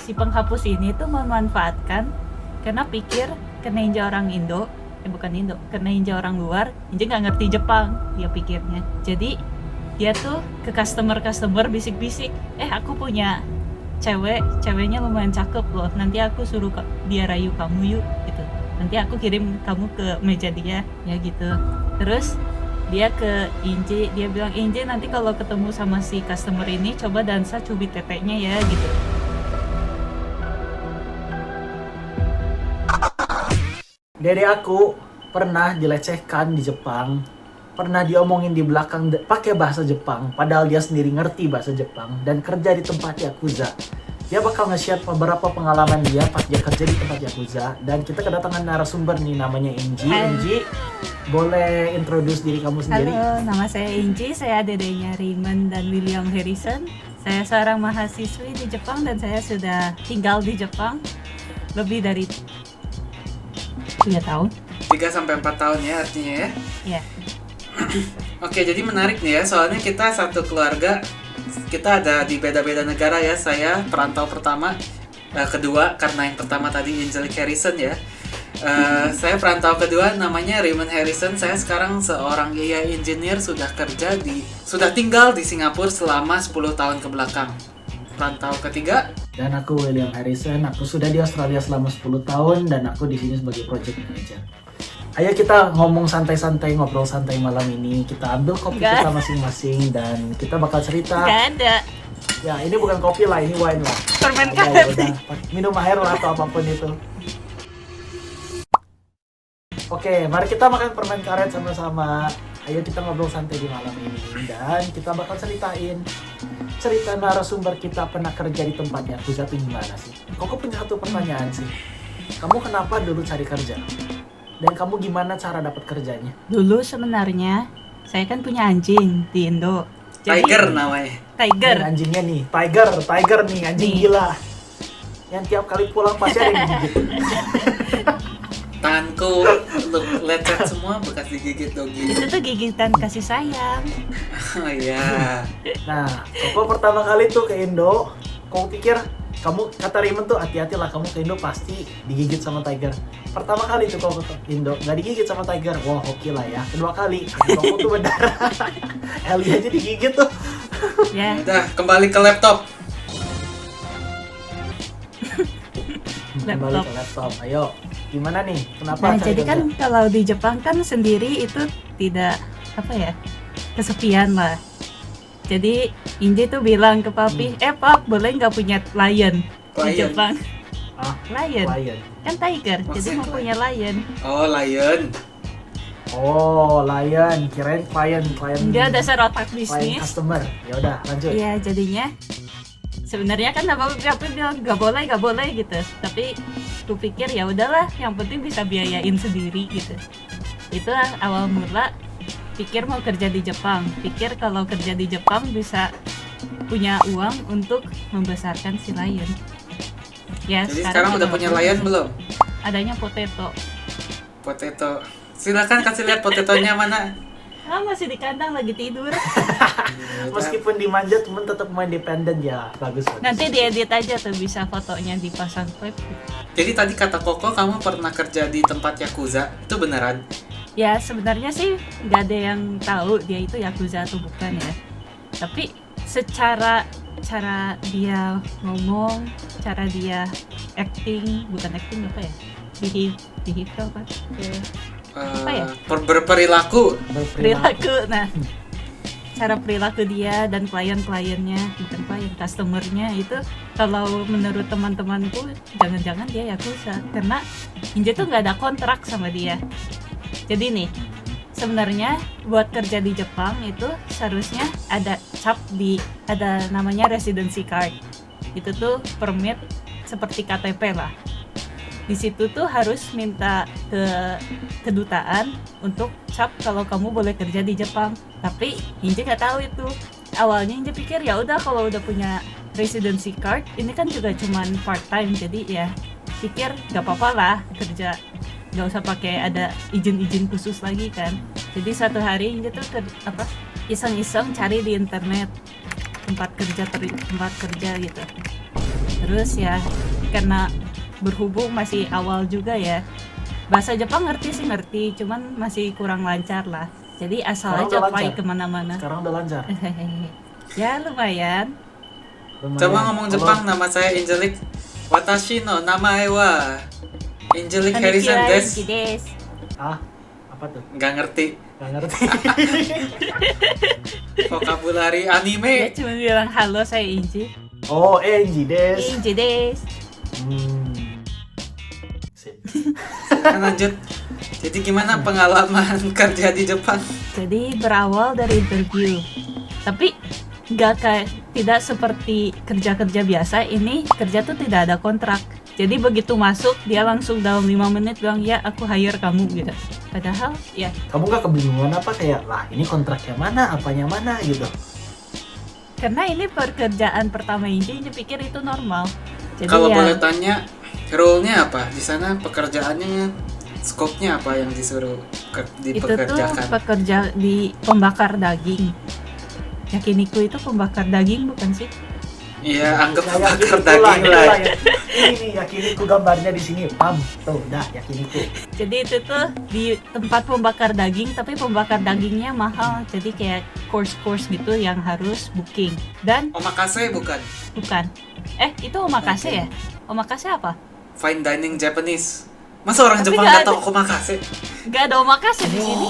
si penghapus ini tuh memanfaatkan karena pikir ke ninja orang Indo, bukan Indo, ke ninja orang luar, ninja nggak ngerti Jepang dia pikirnya. Jadi dia tuh ke customer bisik-bisik, aku punya ceweknya lumayan cakep loh, nanti aku suruh dia rayu kamu yuk gitu, nanti aku kirim kamu ke meja dia ya gitu. Terus dia ke Inji, dia bilang, Inji nanti kalau ketemu sama si customer ini coba dansa cubit teteknya ya gitu. Dede aku pernah dilecehkan di Jepang, pernah diomongin di belakang pakai bahasa Jepang, padahal dia sendiri ngerti bahasa Jepang dan kerja di tempat Yakuza. Dia bakal nge-share beberapa pengalaman dia pas dia kerja di tempat Yakuza. Dan kita kedatangan narasumber nih, namanya Inji. Inji, boleh introduce diri kamu sendiri? Halo, nama saya Inji, saya dedenya Raymond dan William Harrison. Saya seorang mahasiswi di Jepang dan saya sudah tinggal di Jepang lebih dari 3 tahun. 3-4 tahun ya artinya ya? Iya. Oke, jadi menarik nih ya, soalnya kita satu keluarga, kita ada di beda-beda negara ya. Saya perantau pertama, kedua, karena yang pertama tadi Angelic Harrison ya. Saya perantau kedua, namanya Raymond Harrison. Saya sekarang seorang AI engineer, sudah tinggal di Singapura selama 10 tahun ke belakang. Perantau ketiga. Dan aku William Harrison, aku sudah di Australia selama 10 tahun dan aku di sini sebagai project manager. Ayo kita ngomong santai-santai, ngobrol santai malam ini. Kita ambil kopi kita masing-masing dan kita bakal cerita. Gak ada. Ya, ini bukan kopi lah, ini wine lah. Permen Ya, karet. udah, minum air lah atau apapun itu. Oke, mari kita makan permen karet sama-sama. Ayo kita ngobrol santai di malam ini dan kita bakal ceritain cerita narasumber kita pernah kerja di tempat Yakuza itu gimana sih? Koko punya satu pertanyaan sih. Kamu kenapa dulu cari kerja? Dan kamu gimana cara dapat kerjanya? Dulu sebenarnya saya kan punya anjing di Indo. Tiger namanya. Tiger. Ini anjingnya nih, Tiger nih, anjing Nih. gila. Yang tiap kali pulang pasti ada yang gigit. Tanganku lecet semua bekas digigit dogi. Itu tuh gigitan kasih sayang. Oh iya. Nah, Koko pertama kali tuh ke Indo, Koko pikir kamu, kata Raymond tuh hati-hatilah kamu ke Indo pasti digigit sama Tiger. Pertama kali tuh Koko ke Indo nggak digigit sama Tiger, wah oke lah ya. Kedua kali Koko tuh berdarah, Ellie aja digigit tuh. Ya. Udah, kembali ke laptop. Kembali ke laptop, ayo. Gimana nih? Kenapa? Nah, cari jadi kerja? kan kalau di Jepang kan sendiri itu tidak kesepian lah. Jadi Inji tuh bilang ke papi, Pap, boleh nggak punya lion di Lion? Jepang? Ah, Lion, lion. kan tiger, jadi Maksudnya mau punya lion. Oh, lion. Oh, lion. Kirain klien. Dia dasar otak Klien bisnis. customer. Ya udah, lanjut. Iya, jadinya sebenarnya kan papi bilang nggak boleh gitu. Tapi aku pikir ya udahlah, yang penting bisa biayain sendiri gitu. Itu awal mula pikir mau kerja di Jepang. Pikir kalau kerja di Jepang bisa punya uang untuk membesarkan si lion. Ya, Jadi sekarang udah punya lion belum? Adanya potato. Potato. Silakan kasih lihat potetonya mana. Masih di kandang lagi tidur. Meskipun dimanja, temen tetap mau independen ya. Bagus. Nanti diedit aja tuh, bisa fotonya dipasang klip. Jadi tadi kata Koko kamu pernah kerja di tempat Yakuza, itu beneran? Ya sebenarnya sih nggak ada yang tahu dia itu Yakuza atau bukan ya. Tapi secara cara dia ngomong, cara dia acting, bukan acting apa ya? Behave apa? Apa ya? Berperilaku. Perilaku. Nah, cara perilaku dia dan klien-kliennya, bukan klien, customernya itu kalau menurut teman-temanku jangan-jangan dia Yakuza karena Inja tuh nggak ada kontrak sama dia. Jadi nih, sebenarnya buat kerja di Jepang itu seharusnya ada ada namanya residency card. Itu tuh permit seperti KTP lah. Di situ tuh harus minta ke kedutaan untuk cap kalau kamu boleh kerja di Jepang. Tapi Inje nggak tahu itu. Awalnya Inje pikir ya udah kalau udah punya residency card, ini kan juga cuman part time, jadi ya pikir nggak apa-apa lah kerja, nggak usah pakai ada izin khusus lagi kan. Jadi satu hari Inje tuh iseng-iseng cari di internet tempat kerja gitu. Terus ya karena berhubung masih awal juga ya, bahasa Jepang ngerti, cuman masih kurang lancar lah. Jadi asal Sekarang aja udah apply lancar. kemana-mana. Sekarang udah lancar. Ya lumayan. Coba ngomong Jepang, nama saya Angelic. Watashi no namae wa Angelic Harrison Konnichiwa, desu. Inji desu. Ah, apa tuh? Nggak ngerti Gak ngerti. vokabulari Dia anime. cuma bilang halo saya Inji. Oh, Enji des. Inji desu. Sip. Kan lanjut. Jadi gimana pengalaman kerja di Jepang? Jadi berawal dari interview. Tapi tidak seperti kerja-kerja biasa. Ini kerja tuh tidak ada kontrak. Jadi begitu masuk dia langsung dalam 5 menit bilang ya aku hire kamu gitu. Padahal ya Kamu gak kebingungan apa kayak lah ini kontraknya mana, apanya mana gitu? karena ini pekerjaan pertama Inji pikir itu normal. Jadi Kalau ya boleh tanya, role-nya apa? Di sana pekerjaannya, scope-nya apa yang disuruh itu tuh dipekerjakan? pekerja di pembakar daging. Yakiniku itu pembakar daging bukan sih? Iya, anggap Ya, pembakar yakiniku daging lah. ya. Ini nih yakiniku gambarnya di sini. Pam, tuh, dah yakiniku. Jadi itu tuh di tempat pembakar daging, tapi pembakar dagingnya mahal. Jadi kayak course gitu yang harus booking. Dan Omakase bukan? bukan. Itu omakase ya? Omakase apa? Fine dining Japanese. Masa orang Tapi Jepang nggak nggak tahu omakase? Gak ada omakase di sini.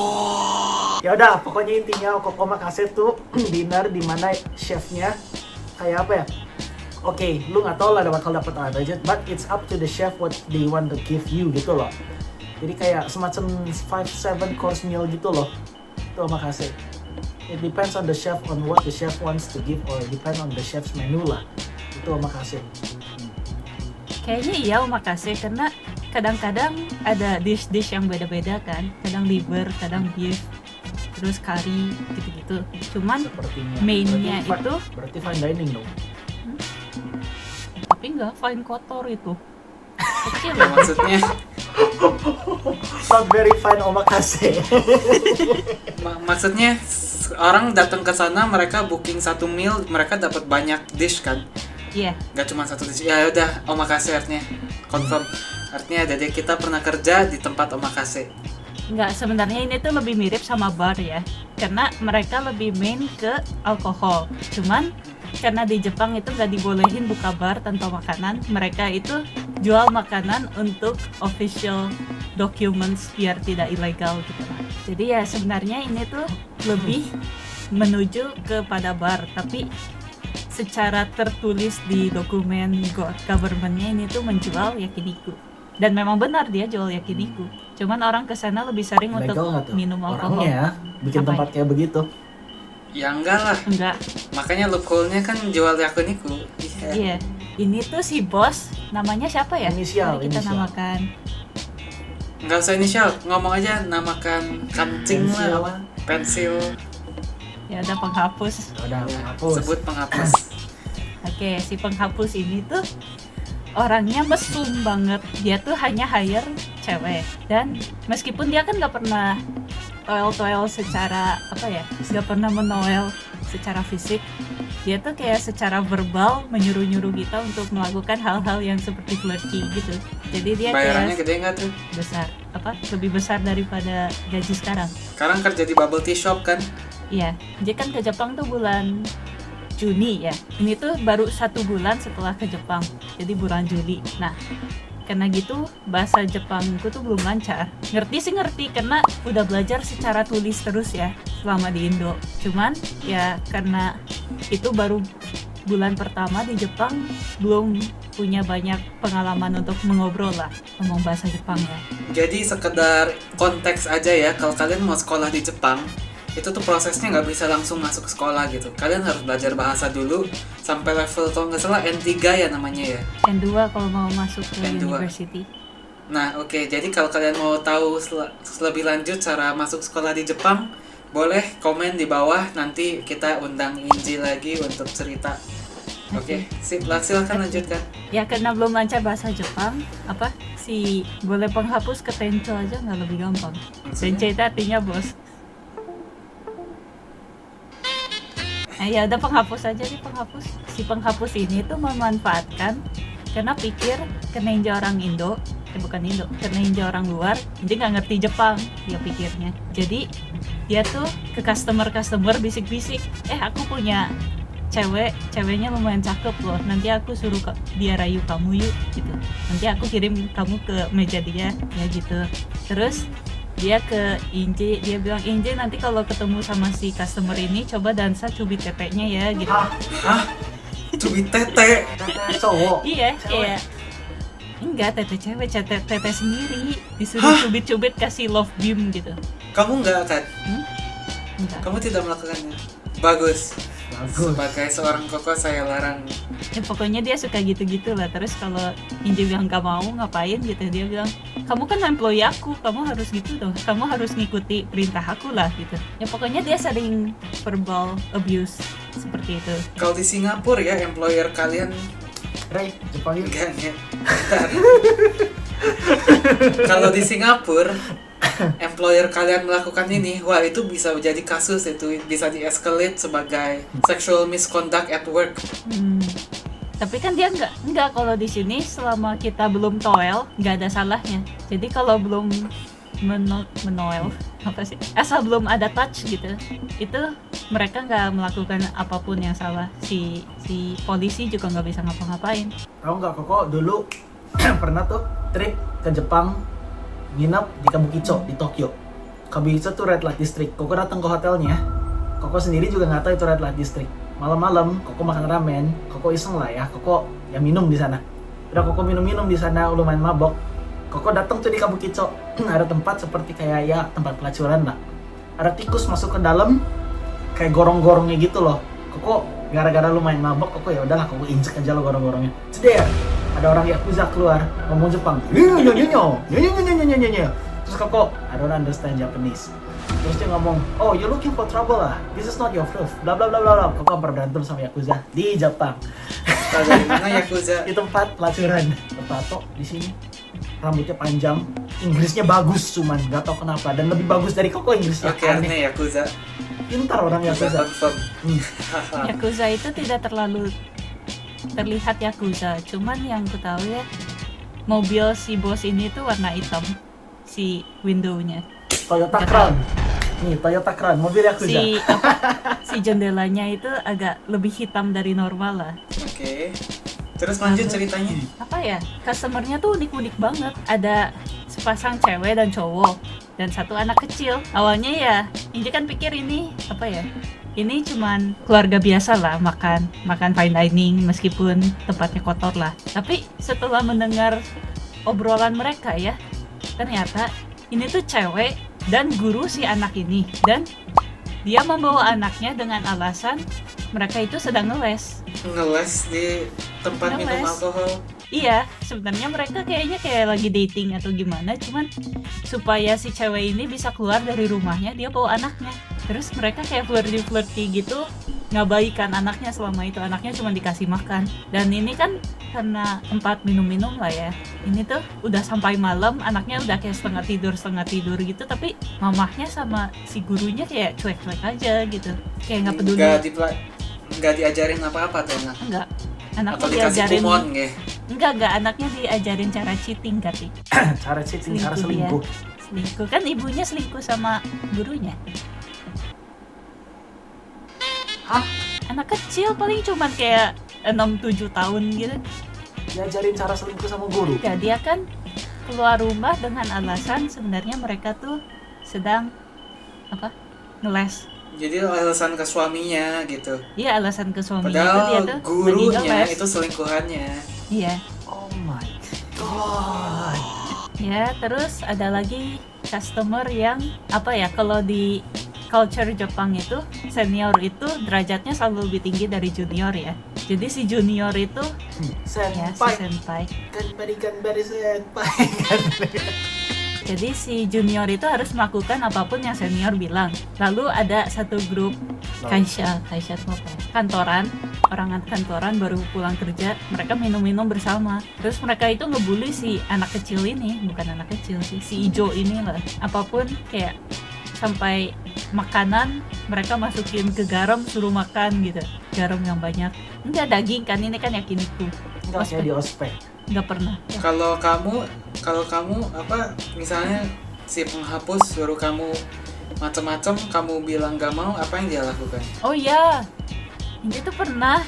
Ya udah, pokoknya intinya omakase tuh dinner di mana chefnya kayak apa ya? Oke, lu nggak tahu lah bakal dapat apa aja, but it's up to the chef what they want to give you gitu loh. Jadi kayak semacam 5-7 course meal gitu loh. Itu omakase. It depends on the chef on what the chef wants to give or depend on the chef's menu lah. Itu omakase. Kayaknya iya omakase karena kadang-kadang ada dish yang beda-beda kan. Kadang liver, kadang beef, terus curry gitu-gitu. Cuman Sepertinya. mainnya berarti fine dining dong. tapi nggak fine kotor itu. Kecil Ya, maksudnya, Not very fine omakase. maksudnya orang datang ke sana, mereka booking satu meal, mereka dapat banyak dish kan? Iya. Nggak cuma satu dish. Ya udah, omakase artinya confirm. Artinya jadi kita pernah kerja di tempat omakase. Nggak, sebenarnya ini tuh lebih mirip sama bar ya. Karena mereka lebih main ke alkohol. Cuman karena di Jepang itu nggak dibolehin buka bar tanpa makanan. Mereka itu jual makanan untuk official documents biar tidak ilegal gitu lah. Jadi ya sebenarnya ini tuh lebih menuju kepada bar. Tapi secara tertulis di dokumen government-nya ini tuh menjual yakiniku. Dan memang benar dia jual yakiniku. Cuman orang kesana lebih sering untuk Legal nggak tuh? minum alkohol. Orangnya ya, bikin Apa tempat kayak begitu. Ya enggak lah. Enggak, Makanya loophole-nya kan jual yakiniku. Iya. iya. Ini tuh si bos, namanya siapa ya? Inisial, Mari kita inisial. namakan. Nggak usah inisial, ngomong aja namakan kancing Pensil. lah, apa? Pensil. Ya udah penghapus. Udah, Ya, hapus. sebut penghapus. Oke, si penghapus ini tuh orangnya mesum banget. Dia tuh hanya hire cewek. Dan meskipun dia kan nggak pernah toel secara apa ya, nggak pernah menoel secara fisik, dia tuh kayak secara verbal menyuruh-nyuruh kita untuk melakukan hal-hal yang seperti flirty gitu. Jadi dia Bayarannya kayak gede nggak tuh? besar, lebih besar daripada gaji sekarang. Sekarang kerja di bubble tea shop kan? Iya, dia kan ke Jepang tuh bulan Juni ya. Ini tuh baru 1 bulan setelah ke Jepang, jadi bulan Juli. Nah, karena gitu bahasa Jepangku tuh belum lancar. Ngerti sih ngerti karena udah belajar secara tulis terus ya selama di Indo. Cuman ya karena itu baru bulan pertama di Jepang, belum punya banyak pengalaman untuk mengobrol lah ngomong bahasa Jepang ya. Jadi sekedar konteks aja ya, kalau kalian mau sekolah di Jepang, itu tuh prosesnya nggak bisa langsung masuk sekolah gitu. Kalian harus belajar bahasa dulu sampai level kalau nggak salah N3 ya namanya ya. N2 kalau mau masuk ke N2. university. Nah oke, jadi kalau kalian mau tahu lebih lanjut cara masuk sekolah di Jepang, boleh komen di bawah, nanti kita undang Inji lagi untuk cerita. Oke, sip, silakan lanjutkan. Ya karena belum lancar bahasa Jepang, boleh penghapus ke tencho aja nggak lebih gampang. Maksudnya? Tencho itu artinya bos. Ya udah penghapus aja deh, penghapus. Si penghapus ini tuh memanfaatkan karena pikir ke ninja orang Indo, bukan Indo, ke ninja orang luar, dia nggak ngerti Jepang dia pikirnya. Jadi dia tuh ke customer bisik-bisik, aku punya ceweknya lumayan cakep loh, nanti aku suruh dia rayu kamu yuk gitu, nanti aku kirim kamu ke meja dia ya gitu. Terus dia ke Inje, dia bilang, Inje nanti kalau ketemu sama si customer ini coba dansa cubit teteknya ya gitu. Hah? Cubit tete? Tete cowok. Iya, kayak enggak, tete cewek, tete sendiri disuruh cubit-cubit kasih love beam gitu. Kamu nggak kan? Enggak. Kamu tidak melakukannya? Bagus. Sebagai seorang koko saya larang. Ya pokoknya dia suka gitu-gitu lah. Terus kalau Inje bilang gak mau ngapain gitu, dia bilang, kamu kan employee aku, kamu harus gitu dong, kamu harus ngikuti perintah aku lah gitu. Ya pokoknya dia sering verbal abuse seperti itu. Kalau di Singapura ya, employer kalian Ray, Jepang yuk. enggak ya. Bentar. Kalau di Singapura employer kalian melakukan ini, wah itu bisa jadi kasus, itu bisa di-escalate sebagai sexual misconduct at work. Tapi kan dia enggak kalau di sini selama kita belum toel nggak ada salahnya. Jadi kalau belum menoel apa sih, asal belum ada touch gitu, itu mereka nggak melakukan apapun yang salah. Si polisi juga nggak bisa ngapa-ngapain. Tahu nggak Koko dulu pernah tuh trip ke Jepang, nginep di Kabukicho di Tokyo. Kabukicho tuh red light district. Koko datang ke hotelnya, Koko sendiri juga nggak tahu itu red light district. Malam-malam Koko makan ramen, Koko iseng lah ya, Koko ya minum di sana. Udah Koko minum di sana, lumayan mabok. Koko datang tuh di Kabukicho, ada tempat seperti kayak ya tempat pelacuran lah. Ada tikus masuk ke dalam, kayak gorong-gorongnya gitu loh. Koko gara-gara lumayan mabok, Koko ya udahlah Koko injek aja lo gorong-gorongnya. Ceder, ada orang Yakuza keluar ngomong Jepang. Terus Koko, I don't understand Japanese. Terus dia ngomong, oh you looking for trouble lah, this is not your proof, bla bla bla bla. Koko berantem sama Yakuza di Jepang. Tahu dari mana Yakuza? Di tempat pelacuran. Tato di sini, rambutnya panjang, Inggrisnya bagus, cuman nggak tahu kenapa, dan lebih bagus dari Koko Inggrisnya. Oke, ini Yakuza. Pintar orang Bisa Yakuza. confirm. Yakuza itu tidak terlalu terlihat Yakuza, cuman yang ku tahu ya, mobil si bos ini tuh warna hitam, si windownya. Toyota Crown. Nih, Toyota Crown, mobil Yakuza. Si jendelanya itu agak lebih hitam dari normal lah. Oke. Terus lanjut ceritanya. Apa ya, customernya tuh unik-unik banget. Ada sepasang cewek dan cowok dan satu anak kecil. Awalnya ya Inji kan pikir ini apa ya, ini cuman keluarga biasa lah, makan fine dining meskipun tempatnya kotor lah. Tapi setelah mendengar obrolan mereka ya, ternyata ini tuh cewek dan guru si anak ini, dan dia membawa anaknya dengan alasan mereka itu sedang ngeles. Ngeles di tempat minum Ngeles. alkohol. Iya, sebenarnya mereka kayaknya kayak lagi dating atau gimana, cuman supaya si cewek ini bisa keluar dari rumahnya, dia bawa anaknya. Terus mereka kayak flirty gitu, ngabaikan anaknya selama itu. Anaknya cuma dikasih makan. Dan ini kan karena tempat minum-minum lah ya, ini tuh udah sampai malam, anaknya udah kayak setengah tidur gitu, tapi mamahnya sama si gurunya kayak cuek-cuek aja gitu, kayak nggak peduli. Nggak diajarin apa-apa tuh anak. Enggak, anaknya Atau dikasih diajarin kumon nggih. enggak, anaknya diajarin cara cheating kali. Cara cheating, cara selingkuh. Selingkuh kan, ibunya selingkuh sama gurunya. Hah? Anak kecil paling cuman kayak 6-7 tahun gitu. Diajarin cara selingkuh sama guru. Enggak, dia kan keluar rumah dengan alasan sebenarnya mereka tuh sedang apa? Ngeles. Jadi alasan ke suaminya gitu. Iya, alasan ke suaminya itu Padahal dia tuh lagi gurunya ngeles. itu selingkuhannya. Iya. Oh my god. Ya, terus ada lagi customer yang apa ya, kalau di culture Jepang itu senior itu derajatnya selalu lebih tinggi dari junior ya. Jadi si junior itu ya si senpai. Kanbari senpai. Jadi si junior itu harus melakukan apapun yang senior bilang. Lalu ada satu grup kaisha itu apa ya? Kantoran, orang kantoran baru pulang kerja, mereka minum-minum bersama. Terus mereka itu ngebully si anak kecil ini, bukan anak kecil sih, si ijo ini lah. Apapun kayak sampai makanan mereka masukin ke garam suruh makan gitu, garam yang banyak. Enggak daging kan, ini kan yakiniku. Enggak kayak di ospek. Nggak pernah. Kalau kamu apa misalnya si penghapus suruh kamu macam-macam, kamu bilang gak mau, apa yang dia lakukan? Oh iya, ini tuh pernah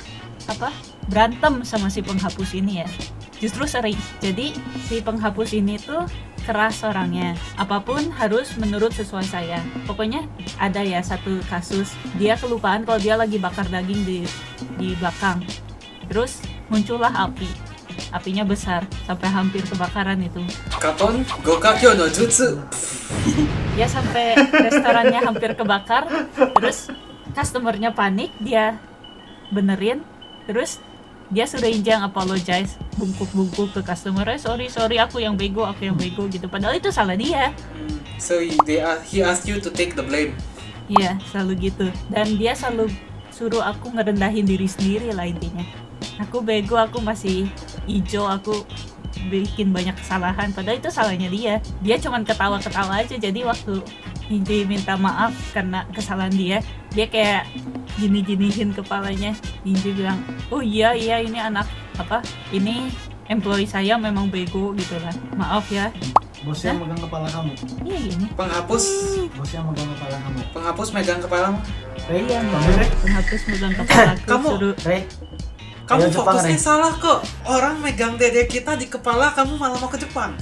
apa berantem sama si penghapus ini ya. Justru sering. Jadi si penghapus ini tuh keras orangnya. Apapun harus menurut sesuai saya. Pokoknya ada ya satu kasus dia kelupaan kalau dia lagi bakar daging di belakang. Terus muncullah api. Apinya besar sampai hampir kebakaran itu. Katon Gokakyo no Jutsu. Ya sampai restorannya hampir kebakar. Terus customernya panik, dia benerin. Terus dia sudah injang apologize, bungkuk-bungkuk ke customer, sorry aku yang bego gitu. Padahal itu salah dia. So he asked you to take the blame. Iya, selalu gitu. Dan dia selalu suruh aku ngerendahin diri sendiri lah intinya. Aku bego, aku masih ijo, aku bikin banyak kesalahan. Padahal itu salahnya dia. Dia cuman ketawa-ketawa aja. Jadi waktu Inji minta maaf karena kesalahan dia kayak gini-giniin kepalanya. Inji bilang, oh iya ini anak apa? Ini employee saya memang bego gitu lah. Maaf ya. Bos yang megang kepala kamu. Iya gini. Penghapus megang kepalamu. Rey, Iya, bangun Rey. penghapus megang kepala aku Kamu- suruh. Rey, Kamu Ayo, Jepang, fokusnya Ren. salah kok. Orang megang dede kita di kepala, kamu malah mau ke Jepang.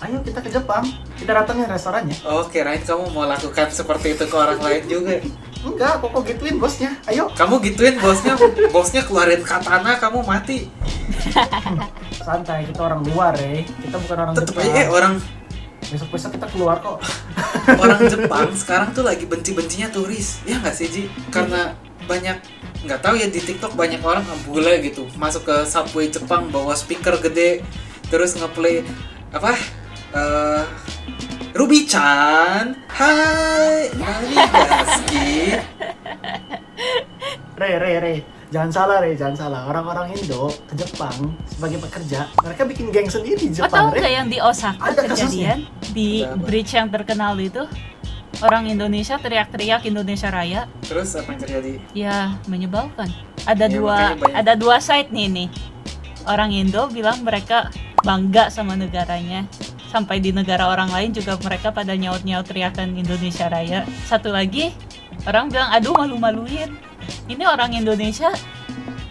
ayo kita ke Jepang. Kita datangin restorannya. Oh, kirain kamu mau lakukan seperti itu ke orang lain juga. Enggak, kok gituin bosnya. Ayo. Kamu gituin bosnya keluarin katana, kamu mati. Santai, kita orang luar, Rey. Kita bukan orang Tetep Jepang. aja orang Besok-besok kita keluar kok. orang Jepang sekarang tuh lagi benci-bencinya turis. Ya nggak sih, Ji? Karena banyak, nggak tahu ya, di TikTok banyak orang bule gitu masuk ke subway Jepang bawa speaker gede terus ngeplay apa Ruby-chan, hai, Nanigaski. Rey. Jangan salah. Orang-orang Indo ke Jepang sebagai pekerja, mereka bikin geng sendiri di Oh, Jepang, tahu nggak Rey. yang di Osaka Ada kasusnya. kejadian di Ada apa? bridge yang terkenal itu, orang Indonesia teriak-teriak Indonesia Raya. Terus apa yang terjadi? Ya menyebalkan. Ada Ya, dua makanya banyak. ada dua side nih. Orang Indo bilang mereka bangga sama negaranya. Sampai di negara orang lain juga mereka pada nyaut-nyaut teriakan Indonesia Raya. Satu lagi orang bilang, aduh malu-maluin. Ini orang Indonesia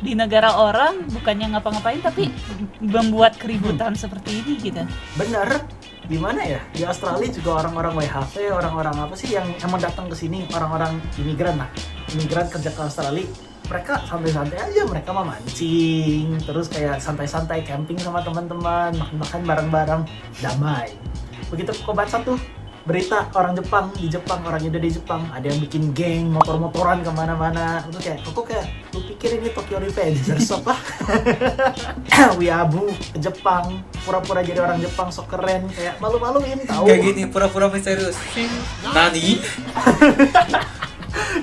di negara orang bukannya ngapa-ngapain tapi membuat keributan seperti ini gitu. Bener. Di mana ya? Di Australia juga orang-orang WHV, orang-orang apa sih yang emang datang ke sini, orang-orang imigran lah. Imigran kerja ke Australia. Mereka santai-santai aja, mereka mah mancing, terus kayak santai-santai camping sama teman-teman, makan-makan bareng-bareng, damai. Begitu aku baca tuh berita orang Jepang di Jepang, orang Indo di Jepang, ada yang bikin geng motor-motoran kemana-mana. Itu kayak, kok kayak, lu pikir ini Tokyo Revengers apa? Wiabu ke Jepang, pura-pura jadi orang Jepang sok keren, kayak malu-maluin tahu. Kayak gini, pura-pura misterius. Nani?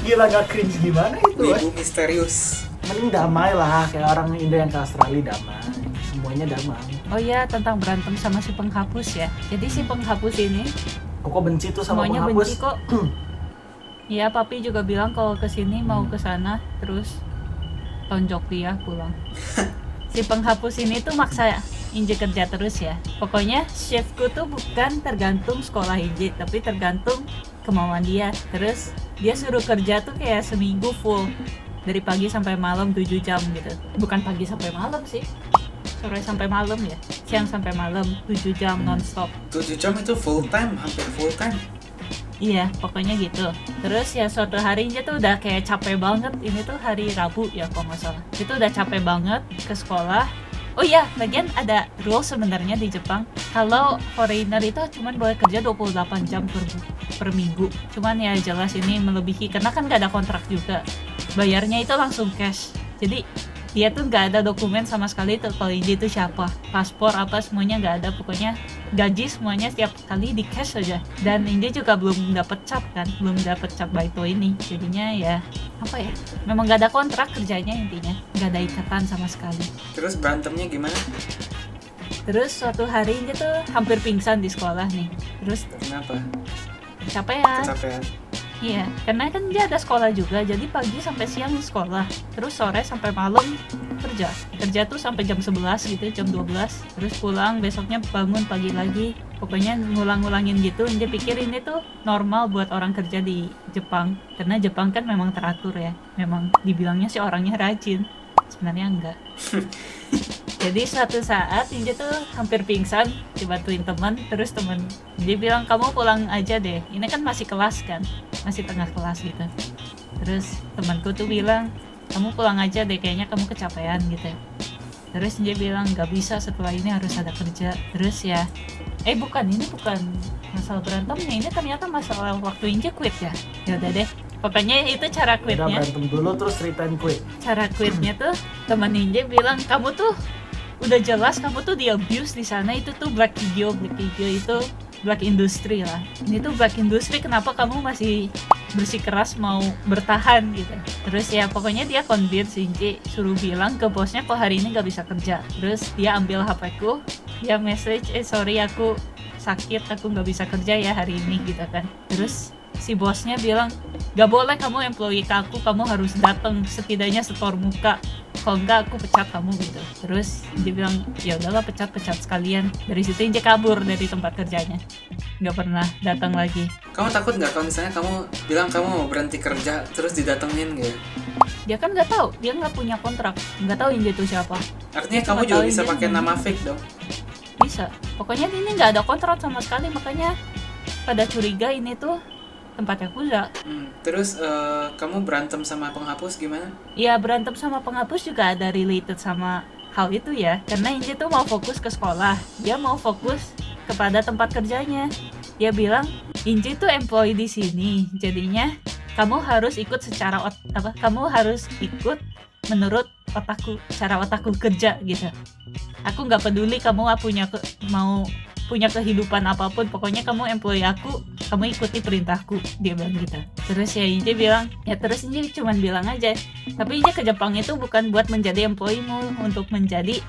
Gila gak cringe gimana itu? Wibu misterius. Mending damai lah, kayak orang Indo yang ke Australia damai, semuanya damai. Oh iya, tentang berantem sama si penghapus ya. Jadi si penghapus ini Kok benci tuh sama semuanya penghapus? benci kok. Iya, papi juga bilang kalau kesini mau ke sana terus tonjok dia pulang. Si penghapus ini tuh maksa Inje kerja terus ya. Pokoknya shiftku tuh bukan tergantung sekolah Inje, tapi tergantung kemauan dia. Terus dia suruh kerja tuh kayak seminggu full, dari pagi sampai malam 7 jam gitu. Bukan pagi sampai malam sih, sore sampai malam ya, siang sampai malam 7 jam nonstop. 7 jam itu full time, hampir full time. Iya, pokoknya gitu. Terus ya suatu harinya tuh udah kayak capek banget. Ini tuh hari Rabu ya kalau nggak salah. Itu udah capek banget ke sekolah. Oh iya, lagian ada rule sebenarnya di Jepang. Kalau foreigner itu cuman boleh kerja 28 jam per minggu. Cuman ya jelas ini melebihi karena kan nggak ada kontrak juga. Bayarnya itu langsung cash. Jadi dia tuh nggak ada dokumen sama sekali tuh kalau dia itu siapa, paspor apa semuanya nggak ada. Pokoknya gaji semuanya setiap kali di cash aja. Dan India juga belum dapat cap kan, belum dapat cap baito ini. Jadinya ya apa ya, memang nggak ada kontrak kerjanya, intinya nggak ada ikatan sama sekali. Terus berantemnya gimana? Terus suatu hari dia tuh hampir pingsan di sekolah nih. Terus Kenapa? kecapean. Kecapean. Iya, karena kan dia ada sekolah juga, jadi pagi sampai siang sekolah, terus sore sampai malam kerja tuh sampai jam 11 gitu, jam 12, terus pulang, besoknya bangun pagi lagi, pokoknya ngulang-ngulangin gitu. Dia pikir ini tuh normal buat orang kerja di Jepang, karena Jepang kan memang teratur ya, memang dibilangnya sih orangnya rajin, sebenarnya enggak. Jadi suatu saat Inje tuh hampir pingsan, dibantuin teman, terus teman dia bilang kamu pulang aja deh, ini kan masih kelas kan, masih tengah kelas gitu. Terus temanku tuh bilang kamu pulang aja deh, kayaknya kamu kecapean gitu. Terus Inje bilang nggak bisa, setelah ini harus ada kerja. Terus ya, bukan, ini bukan masalah berantemnya, ini ternyata masalah waktu Inje quit ya. Ya udah deh, pokoknya itu cara Udah quitnya. berantem dulu terus ceritain quit. Cara quitnya tuh teman Inje bilang kamu tuh udah jelas kamu tuh di abuse di sana, itu tuh black hijau itu black industry lah. Ini tuh black industry, kenapa kamu masih bersikeras mau bertahan gitu. Terus ya pokoknya dia convince Inje suruh bilang ke bosnya kok hari ini gak bisa kerja. Terus dia ambil HP-ku, dia message sorry aku sakit, aku gak bisa kerja ya hari ini gitu kan. Terus si bosnya bilang gak boleh kamu employee ke aku, kamu harus datang setidaknya setor muka, kalau enggak aku pecat kamu gitu. Terus dia bilang ya udahlah, pecat sekalian. Dari situ Inje kabur dari tempat kerjanya, nggak pernah datang lagi. Kamu takut nggak kalau misalnya kamu bilang kamu mau berhenti kerja terus didatengin gitu? Dia kan nggak tahu, dia nggak punya kontrak, nggak tahu Inje itu siapa. Artinya Dia kamu cuma juga tahu bisa Inje pakai nama fake dong? Bisa, pokoknya ini nggak ada kontrak sama sekali, makanya pada curiga ini tuh tempat Yakuza. Terus kamu berantem sama penghapus gimana? Ya berantem sama penghapus juga ada related sama hal itu ya, karena Inje tuh mau fokus ke sekolah, dia mau fokus kepada tempat kerjanya. Dia bilang Inje tuh employee di sini, jadinya kamu harus ikut secara kamu harus ikut menurut otakku, cara otakku kerja gitu. Aku nggak peduli kamu mau punya kehidupan apapun, pokoknya kamu employee aku, kamu ikuti perintahku, dia bilang gitu. Terus ya Inje bilang, ya terus Inje cuman bilang aja, tapi Inje ke Jepang itu bukan buat menjadi employee-mu, untuk menjadi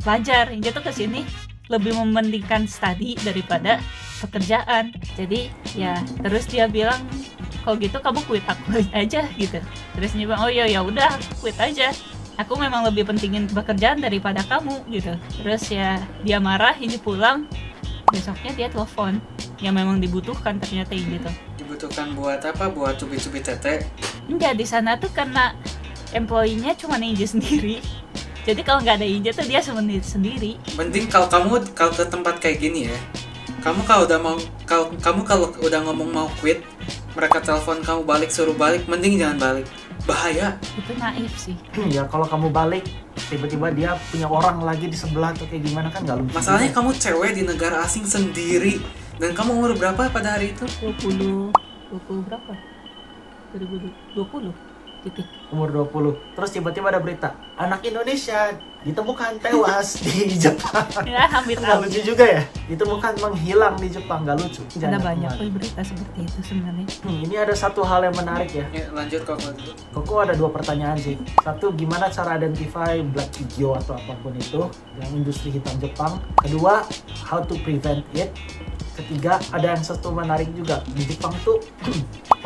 pelajar. Inje tuh kesini lebih mementingkan study daripada pekerjaan. Jadi ya terus dia bilang kalau gitu kamu quit aku aja gitu. Terus Inje bilang oh ya udah quit aja, aku memang lebih pentingin pekerjaan daripada kamu gitu. Terus ya dia marah, Inje pulang. Besoknya dia telepon, yang memang dibutuhkan ternyata Inje tuh. Dibutuhkan buat apa? Buat cubit-cubit tete? Enggak, di sana tuh karena employee-nya cuma Inje sendiri. Jadi kalau nggak ada Inje tuh dia sendiri. Mending kalau ke tempat kayak gini ya, kamu kalau udah ngomong mau quit, mereka telepon kamu balik, suruh balik, mending jangan balik. Bahaya. Itu naif sih. Ya kalau kamu balik tiba-tiba dia punya orang lagi di sebelah atau kayak gimana kan nggak lucu. Masalahnya kamu cewek di negara asing sendiri, dan kamu umur berapa pada hari itu? 20 berapa? 2020 titik. Umur 20. Terus tiba-tiba ada berita anak Indonesia ditemukan tewas di Jepang. Ya hampir Nggak lucu juga ya, ditemukan menghilang di Jepang, nggak lucu. ada Jangan banyak kembali. berita seperti itu sebenarnya. Ini ada satu hal yang menarik ya. Ya, lanjut kok dulu. Koko ada 2 pertanyaan sih. Satu, gimana cara identify black hijau atau apapun itu yang industri hitam Jepang. Kedua, how to prevent it. Ketiga, ada yang satu menarik juga. Di Jepang tuh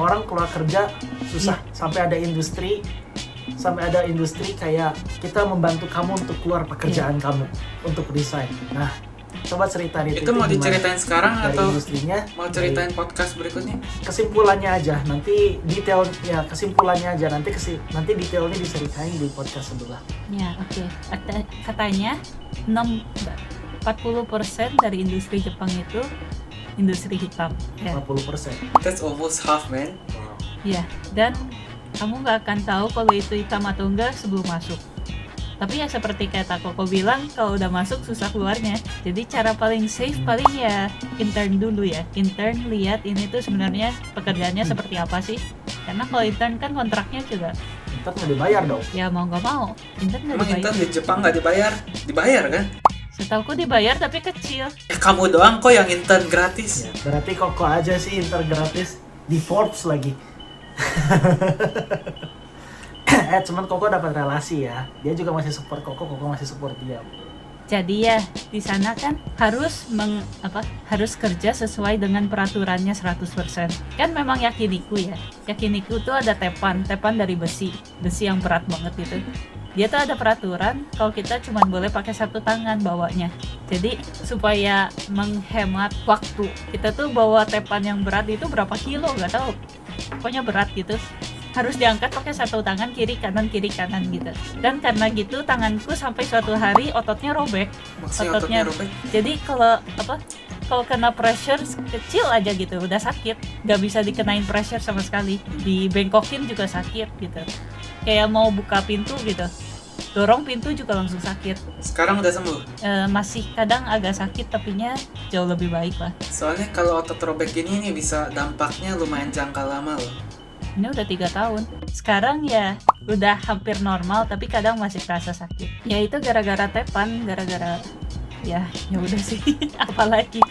orang keluar kerja susah. Sampai ada industri kayak kita membantu kamu untuk keluar pekerjaan kamu, untuk resign. Nah, coba ceritain Itu mau gimana diceritain sekarang dari atau industrinya? mau ceritain podcast berikutnya? Kesimpulannya aja, nanti detailnya, kesimpulannya aja, nanti detailnya diceritain di podcast sebelah. Ya oke. Katanya 40% dari industri Jepang itu industri hitam. Ya. 40%. That's almost half, man. Ya, dan kamu nggak akan tahu kalau itu hitam atau enggak sebelum masuk. Tapi ya seperti kata Koko bilang, kalau udah masuk susah keluarnya. Jadi cara paling safe paling ya intern dulu ya. Intern lihat ini tuh sebenarnya pekerjaannya seperti apa sih. Karena kalau intern kan kontraknya juga Ntar nggak dibayar dong. ya mau nggak mau. Intern nggak Emang dibayar. intern di Jepang nggak dibayar? Dibayar kan? Setauku dibayar tapi kecil. Kamu doang kok yang intern gratis. Ya, berarti Koko aja sih intern gratis di Forbes lagi. Cuman Koko dapat relasi ya. Dia juga masih support Koko masih support dia. Jadi ya di sana kan harus harus kerja sesuai dengan peraturannya 100%. Kan memang yakiniku ya. Yakiniku tuh ada tepan dari besi yang berat banget gitu. Dia tuh ada peraturan kalau kita cuma boleh pakai satu tangan bawanya. Jadi supaya menghemat waktu, kita tuh bawa tepan yang berat itu berapa kilo nggak tahu. Pokoknya berat gitu. Harus diangkat pakai satu tangan, kiri kanan gitu. Dan karena gitu tanganku sampai suatu hari ototnya robek. Maksudnya ototnya robek? Jadi kalau kena pressure kecil aja gitu udah sakit, nggak bisa dikenain pressure sama sekali, dibengkokin juga sakit gitu, kayak mau buka pintu gitu, dorong pintu juga langsung sakit. Sekarang udah sembuh? Masih kadang agak sakit tapinya jauh lebih baik lah. Soalnya kalau otot robek gini nih bisa dampaknya lumayan jangka lama loh. Ini udah 3 tahun. Sekarang ya udah hampir normal, tapi kadang masih terasa sakit. Ya itu gara-gara tepan, gara-gara ya udah sih. Apalagi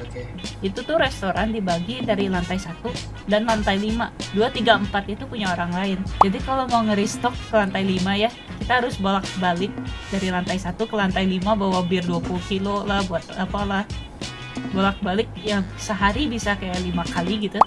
Oke. itu tuh restoran dibagi dari lantai 1 dan lantai 5. 2, 3, 4 itu punya orang lain. Jadi kalau mau nge-restock ke lantai 5 ya, kita harus bolak-balik dari lantai 1 ke lantai 5 bawa bir 20 kilo lah buat apalah. Bolak-balik yang sehari bisa kayak 5 kali gitu.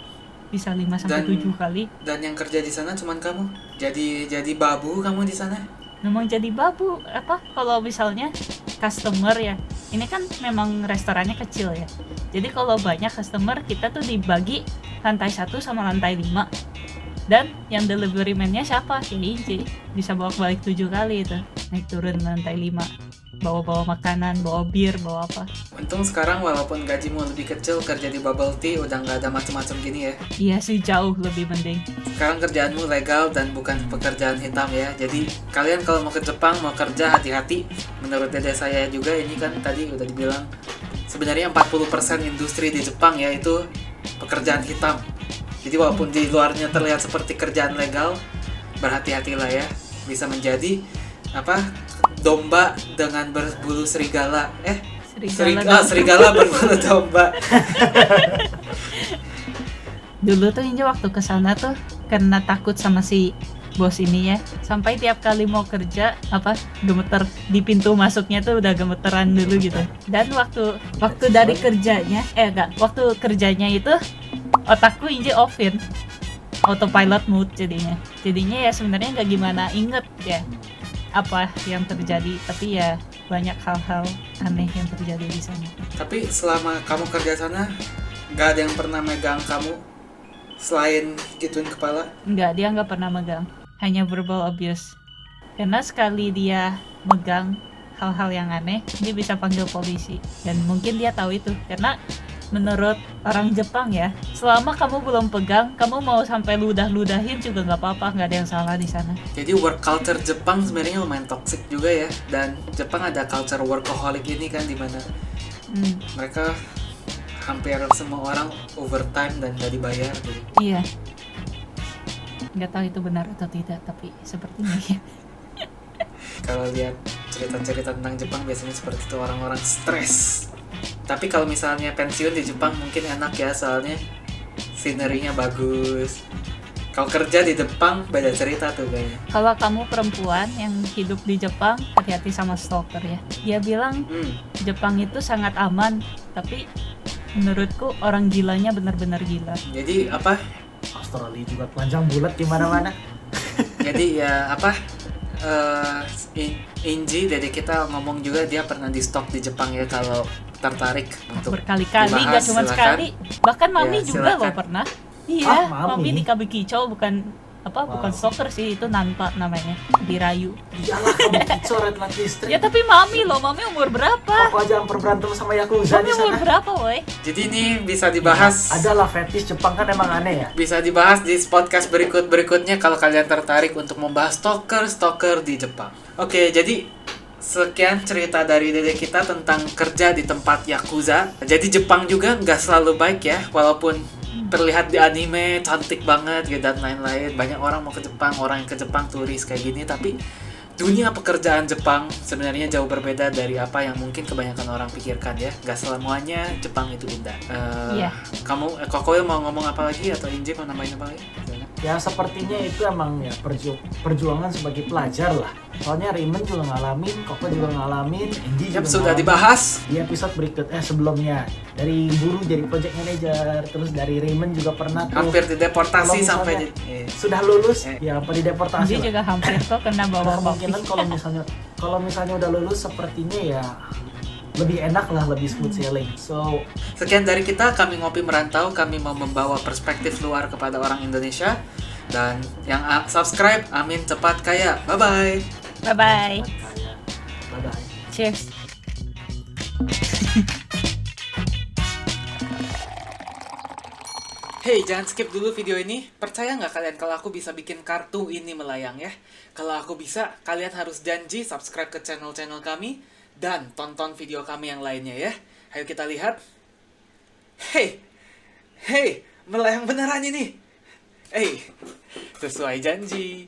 Bisa 5 sampai 7 kali. Dan yang kerja di sana cuman kamu? Jadi babu kamu di sana? Memang jadi babu kalau misalnya customer ya. Ini kan memang restorannya kecil ya. Jadi kalau banyak customer kita tuh dibagi lantai 1 sama lantai 5. Dan yang delivery man-nya siapa? Ya Inci. Bisa bolak-balik 7 kali itu. Naik turun lantai 5. Bawa makanan, bawa bir, bawa apa. Untung sekarang walaupun gajimu lebih kecil, kerja di bubble tea udah nggak ada macam-macam gini ya. Iya sih, jauh lebih mending. Sekarang kerjaanmu legal dan bukan pekerjaan hitam ya. Jadi kalian kalau mau ke Jepang, mau kerja hati-hati. Menurut dede saya juga ini kan tadi udah dibilang sebenarnya 40% industri di Jepang ya itu pekerjaan hitam. Jadi walaupun di luarnya terlihat seperti kerjaan legal, berhati-hatilah ya. Bisa menjadi domba dengan berbulu serigala. Serigala berbulu domba. Dulu tuh Inja waktu kesana tuh karena takut sama si bos ini ya, sampai tiap kali mau kerja gemeter di pintu masuknya tuh udah gemeteran dulu gitu. Dan waktu dari kerjanya waktu kerjanya itu otakku Inja offin autopilot mode jadinya ya sebenarnya nggak gimana inget ya apa yang terjadi, tapi ya banyak hal-hal aneh yang terjadi di sana. Tapi selama kamu kerja sana nggak ada yang pernah megang kamu selain gituin kepala? Dia nggak pernah megang, hanya verbal abuse. Karena sekali dia megang hal-hal yang aneh, dia bisa panggil polisi. Dan mungkin dia tahu itu, karena menurut orang Jepang ya, selama kamu belum pegang, kamu mau sampai ludahin juga nggak apa-apa, nggak ada yang salah di sana. Jadi work culture Jepang sebenarnya lumayan toxic juga ya. Dan Jepang ada culture workaholic ini kan, dimana mereka hampir semua orang overtime dan nggak dibayar gitu. Iya, nggak tahu itu benar atau tidak, tapi sepertinya ya. Kalau lihat cerita-cerita tentang Jepang biasanya seperti itu, orang-orang stres. Tapi kalau misalnya pensiun di Jepang mungkin enak ya, soalnya scenery-nya bagus. Kalau kerja di Jepang beda cerita tuh kayaknya. Kalau kamu perempuan yang hidup di Jepang, hati-hati sama stalker ya. Dia bilang Jepang itu sangat aman, tapi menurutku orang gilanya benar-benar gila. Jadi Australia juga telanjang bulat di mana-mana. Jadi ya Inji, dede kita ngomong juga dia pernah di stok di Jepang ya, kalau tertarik untuk berkali-kali, nggak cuma sekali. Bahkan Mami juga loh pernah. Iya, Mami di Kabukicho bukan stalker sih, itu nanpa namanya, dirayu. Iyalah, Kabukicho red light district. Ya tapi Mami umur berapa? Aku aja hampir berantem sama Yakuza Mami di sana. umur berapa, woi? Jadi ini bisa dibahas. Adalah fetish Jepang kan emang aneh ya. Bisa dibahas di podcast berikutnya kalau kalian tertarik untuk membahas stalker di Jepang. Oke, jadi sekian cerita dari dede kita tentang kerja di tempat Yakuza. Jadi Jepang juga nggak selalu baik ya, walaupun terlihat di anime cantik banget gitu dan lain-lain. Banyak orang mau ke Jepang, orang yang ke Jepang turis kayak gini, tapi dunia pekerjaan Jepang sebenarnya jauh berbeda dari apa yang mungkin kebanyakan orang pikirkan ya. Gak selamanya Jepang itu indah. Iya. Kamu Kokoil mau ngomong apa lagi atau Inji mau nambahin apa lagi? Ya sepertinya itu emang ya perjuangan sebagai pelajar lah. Soalnya Raymond juga ngalamin, Koko juga ngalamin, Angie juga Yap, sudah ngalamin. dibahas. Di episode sebelumnya. Dari guru jadi project manager, terus dari Raymond juga pernah tuh. Hampir dideportasi Kalau sampai misalnya sudah lulus, Eh. ya apa dideportasi Dia lah. juga hampir kok kena Nah, bawa kemungkinan kopi. kalau misalnya udah lulus sepertinya ya lebih enak lah, lebih smooth sailing. So Sekian dari kita, kami Ngopi Merantau. Kami mau membawa perspektif luar kepada orang Indonesia. Dan yang subscribe, amin cepat kaya. Bye-bye. Bye-bye. bye bye. Cheers. Hey, jangan skip dulu video ini. Percaya nggak kalian kalau aku bisa bikin kartu ini melayang ya? Kalau aku bisa, kalian harus janji subscribe ke channel-channel kami dan tonton video kami yang lainnya ya. Ayo kita lihat. Hey, hey, melayang beneran ini. Hey, sesuai janji.